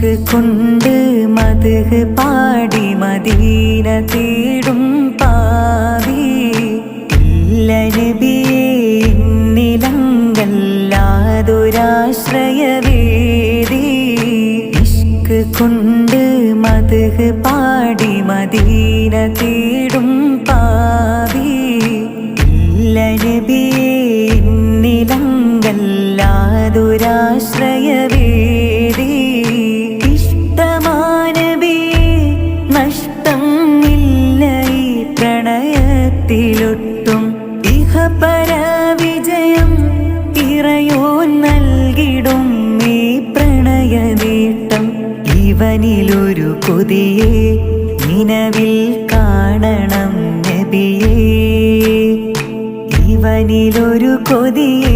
ഇഷ്ക് കൊണ്ട് മദ്ഹ് പാടി മദീന തേടും പാവി ഇല്ല നബിയേ എന്നിലങ്കല്ലാതൊരാശ്രയവേദി ഇഷ്ക് കൊണ്ട് മദ്ഹ് പാടി മദീന തേടും പാവി ഇല്ല നബിയേ എന്നിലങ്കല്ലാതൊരാശ്രയവേദി ഇഷ്ടമാനബിയേ നഷ്ടം ഇല്ല ഈ പ്രണയത്തിലൊട്ടും ഇഹപര വിജയം ഇറയോൻ നൽകിടും ഈ പ്രണയനീട്ടം ഇവനിലൊരു കൊതിയെ നിലവിൽ കാണണം നബിയേ ഇവനിലൊരു കൊതിയെ